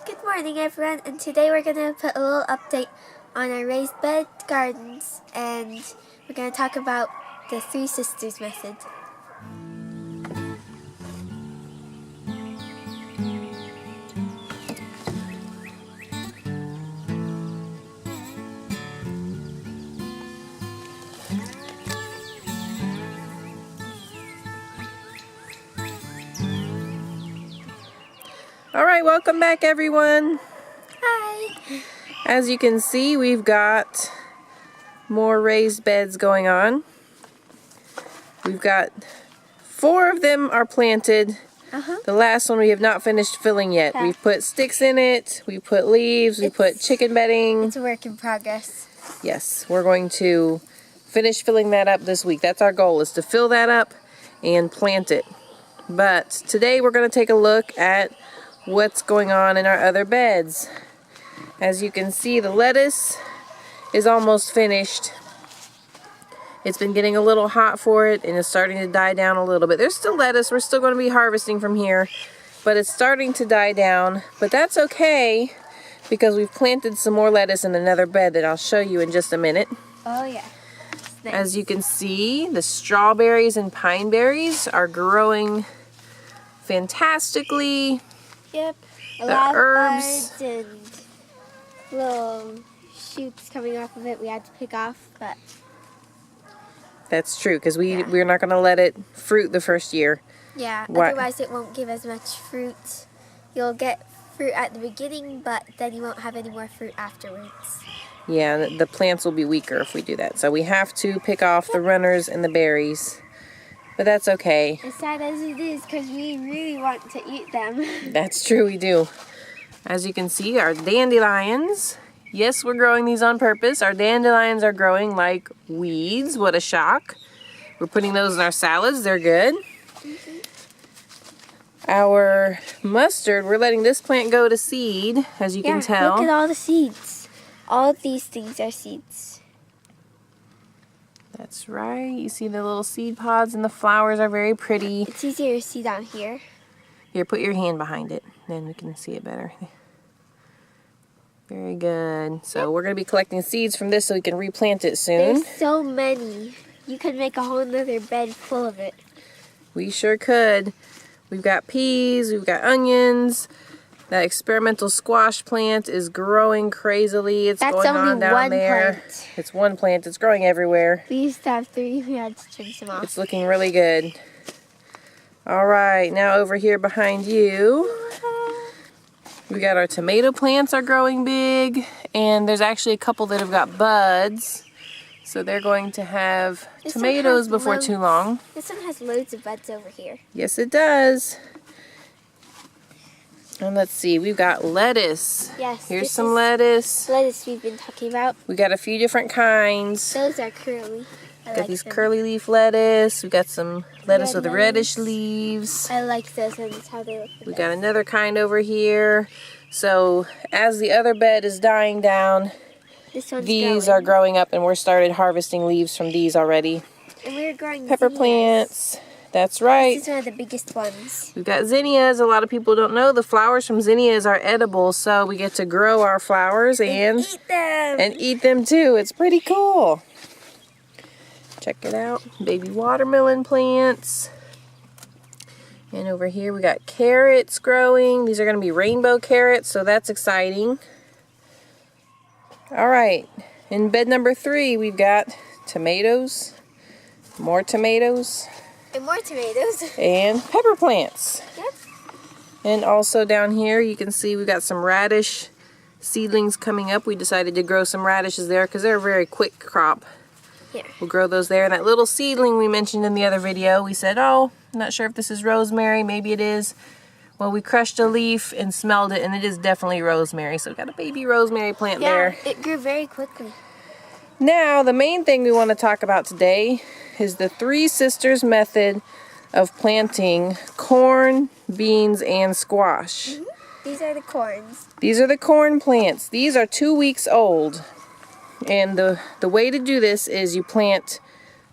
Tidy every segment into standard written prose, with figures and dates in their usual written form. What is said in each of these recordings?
Good morning everyone, and today we're going to put a little update on our raised bed gardens, and we're going to talk about the Three Sisters method. Alright, welcome back everyone. Hi! As you can see, we've got more raised beds going on. We've got 4 of them are planted. The last one we have not finished filling yet. Yeah. We've put sticks in it, we put leaves, we put chicken bedding. It's a work in progress. Yes, we're going to finish filling that up this week. That's our goal, is to fill that up and plant it. But today we're going to take a look at what's going on in our other beds. As you can see, the lettuce is almost finished. It's been getting a little hot for it and it's starting to die down a little bit. There's still lettuce, we're still going to be harvesting from here, but it's starting to die down. But that's okay because we've planted some more lettuce in another bed that I'll show you in just a minute. Oh yeah. Nice. As you can see, the strawberries and pine berries are growing fantastically. Yep. A The lot herbs. of buds and little shoots coming off of it we had to pick off, but That's true, because we're not going to let it fruit the first year. yeah, What? otherwise it won't give as much fruit. You'll get fruit at the beginning, but then you won't have any more fruit afterwards. Yeah, the plants will be weaker if we do that. So we have to pick off the runners and the berries. But that's okay. As sad as it is, because we really want to eat them. That's true, we do. As you can see, our dandelions. Yes, we're growing these on purpose. Our dandelions are growing like weeds. What a shock. We're putting those in our salads. They're good. Our mustard, we're letting this plant go to seed, as you can tell. Look at all the seeds. All of these things are seeds. That's right. You see the little seed pods, and the flowers are very pretty. It's easier to see down here. Here, put your hand behind it. Then we can see it better. Very good. So we're going to be collecting seeds from this so we can replant it soon. There's so many. You could make a whole nother bed full of it. We sure could. We've got peas, we've got onions. That experimental squash plant is growing crazily. It's That's going only on down one there. plant. It's one plant. It's growing everywhere. We used to have 3. We had to trim some off. It's looking really good. All right, now over here behind you, we got our tomato plants are growing big, and there's actually a couple that have got buds. So they're going to have This one tomatoes has before too long. This one has loads of buds over here. Yes, it does. And let's see, we've got lettuce. Yes. Here's this some is lettuce. lettuce we've been talking about. We got a few different kinds. Those are curly. I Got like these them. curly leaf lettuce. We got some lettuce Red with reddish leaves. I like those ones, how they look. We got another kind over here. So as the other bed is dying down, This one's these are growing up, and we're started harvesting leaves from these already. And we're growing Pepper zinnias. plants. That's right. This is one of the biggest ones. We've got zinnias. A lot of people don't know the flowers from zinnias are edible, so we get to grow our flowers and Eat them. too. It's pretty cool. Check it out. Baby watermelon plants. And over here we got carrots growing. These are going to be rainbow carrots, so that's exciting. All right. In bed number 3, we've got tomatoes, more tomatoes, And more tomatoes. and pepper plants. Yep. And also down here you can see we've got some radish seedlings coming up. We decided to grow some radishes there because they're a very quick crop. Here. We'll grow those there. And that little seedling we mentioned in the other video, we said, oh, I'm not sure if this is rosemary. Maybe it is. Well, we crushed a leaf and smelled it, and it is definitely rosemary. So we've got a baby rosemary plant there. It grew very quickly. Now, the main thing we want to talk about today is the Three Sisters method of planting corn, beans, and squash. These are the corns. These are the corn plants. These are 2 weeks old. And the way to do this is you plant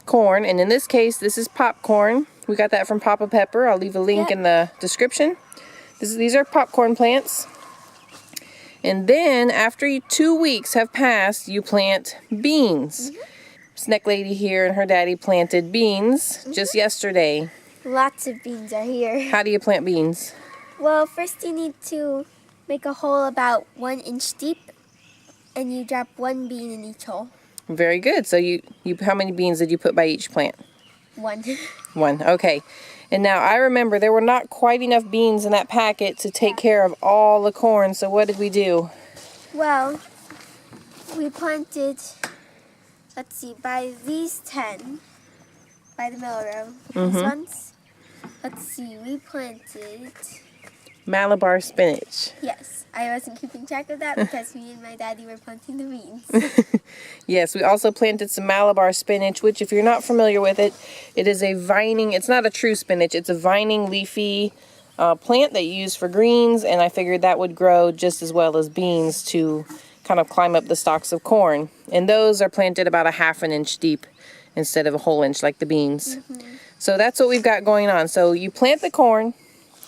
corn, and in this case, this is popcorn. We got that from Papa Pepper. I'll leave a link in the description. These are popcorn plants. And then after 2 weeks have passed, you plant beans. Sneklady here and her daddy planted beans just yesterday. Lots of beans are here. How do you plant beans? Well, first you need to make a hole about 1 inch deep, and you drop 1 bean in each hole. Very good. So you how many beans did you put by each plant? 1. 1. Okay. And now I remember there were not quite enough beans in that packet to take care of all the corn. So what did we do? Well, we planted, let's see, by these 10, by the middle row, these ones, let's see, we planted, Malabar spinach. yes, I wasn't keeping track of that because me and my daddy were planting the beans. Yes, we also planted some Malabar spinach, which if you're not familiar with it, it is a vining, it's not a true spinach, it's a vining leafy plant that you use for greens, and I figured that would grow just as well as beans to kind of climb up the stalks of corn. And those are planted about a 1/2 inch deep instead of a whole inch like the beans. So that's what we've got going on. So you plant the corn,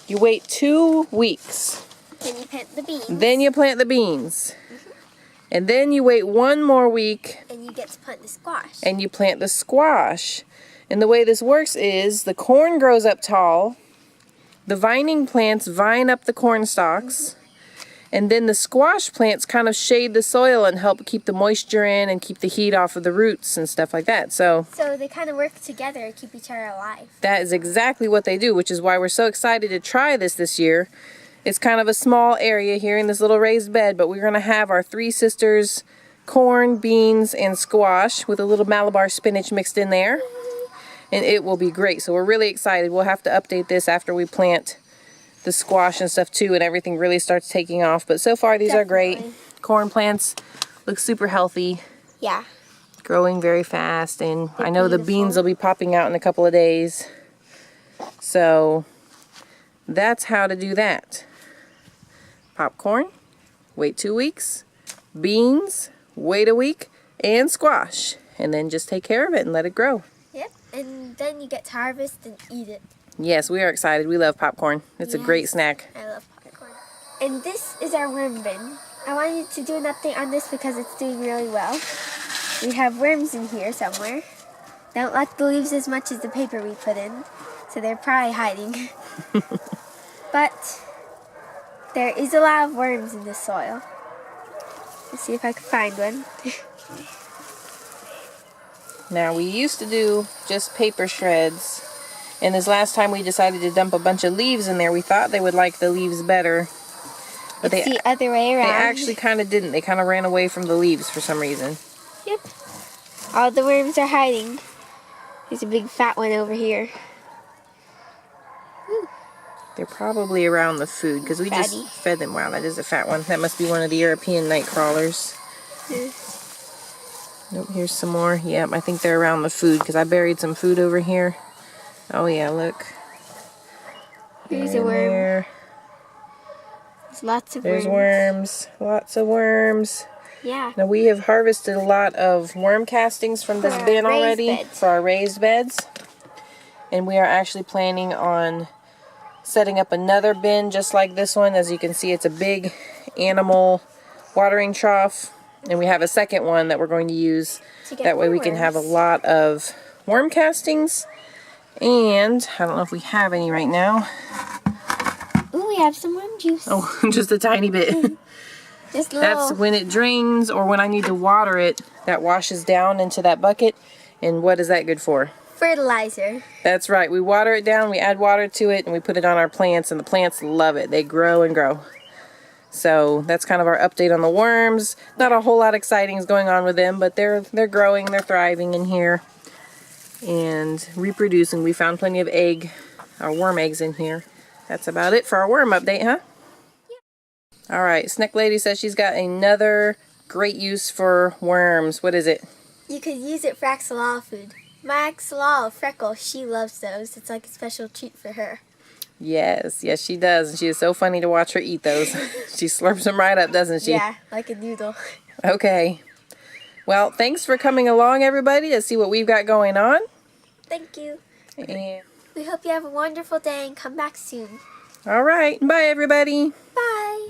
you wait 2 weeks. Then you plant the beans. Then you plant the beans. And then you wait 1 more week. And you get to plant the squash. And you plant the squash. And the way this works is the corn grows up tall. The vining plants vine up the corn stalks. And then the squash plants kind of shade the soil and help keep the moisture in and keep the heat off of the roots and stuff like that. So they kind of work together to keep each other alive. that is exactly what they do, which is why we're so excited to try this year. It's kind of a small area here in this little raised bed, but we're going to have our 3 sisters corn, beans, and squash with a little Malabar spinach mixed in there. And it will be great. So we're really excited. We'll have to update this after we plant the squash and stuff too, and everything really starts taking off. But so far these are great. Corn plants look super healthy. Yeah. Growing very fast, and I know the beautiful. beans will be popping out in a couple of days. So that's how to do that. Popcorn, wait 2 weeks. Beans, wait a week. And squash. And then just take care of it and let it grow. Yep. And then you get to harvest and eat it. Yes, we are excited. We love popcorn. It's a great snack. I love popcorn. And this is our worm bin. I wanted to do an update on this because it's doing really well. We have worms in here somewhere. Don't like the leaves as much as the paper we put in, so they're probably hiding. But there is a lot of worms in this soil. Let's see if I can find one. Now, we used to do just paper shreds. And this last time we decided to dump a bunch of leaves in there. We thought they would like the leaves better. But It's the other way around. They actually kind of didn't. They kind of ran away from the leaves for some reason. Yep. All the worms are hiding. There's a big fat one over here. They're probably around the food because we Fatty. just fed them. Wow, that is a fat one. That must be one of the European night crawlers. Nope, here's some more. Yep, I think they're around the food because I buried some food over here. Oh yeah, look. Here's a worm. There. There's lots of There's worms. Lots of worms. Yeah. Now we have harvested a lot of worm castings from this For our bin raised already beds. for our raised beds. And we are actually planning on setting up another bin just like this one. As you can see, it's a big animal watering trough. And we have a second one that we're going to use. That way we can have a lot of worm castings. And I don't know if we have any right now. Ooh, we have some worm juice. Oh, just a tiny bit. Just a That's little. when it drains or when I need to water it, that washes down into that bucket. And what is that good for? Fertilizer. That's right. We water it down, we add water to it, and we put it on our plants, and the plants love it. They grow and grow. So that's kind of our update on the worms. Not a whole lot exciting is going on with them, but they're growing, they're thriving in here and reproducing. We found plenty of worm eggs in here. That's about it for our worm update, huh? Yeah. All right, Sneklady says she's got another great use for worms. What is it? You could use it for axolotl food. My axolotl, Freckle, she loves those. It's like a special treat for her. Yes, yes she does. And she is so funny to watch her eat those. She slurps them right up, doesn't she? Yeah, like a noodle. Okay. Well, thanks for coming along, everybody, to see what we've got going on. Thank you. And We hope you have a wonderful day and come back soon. all right. Bye, everybody. Bye.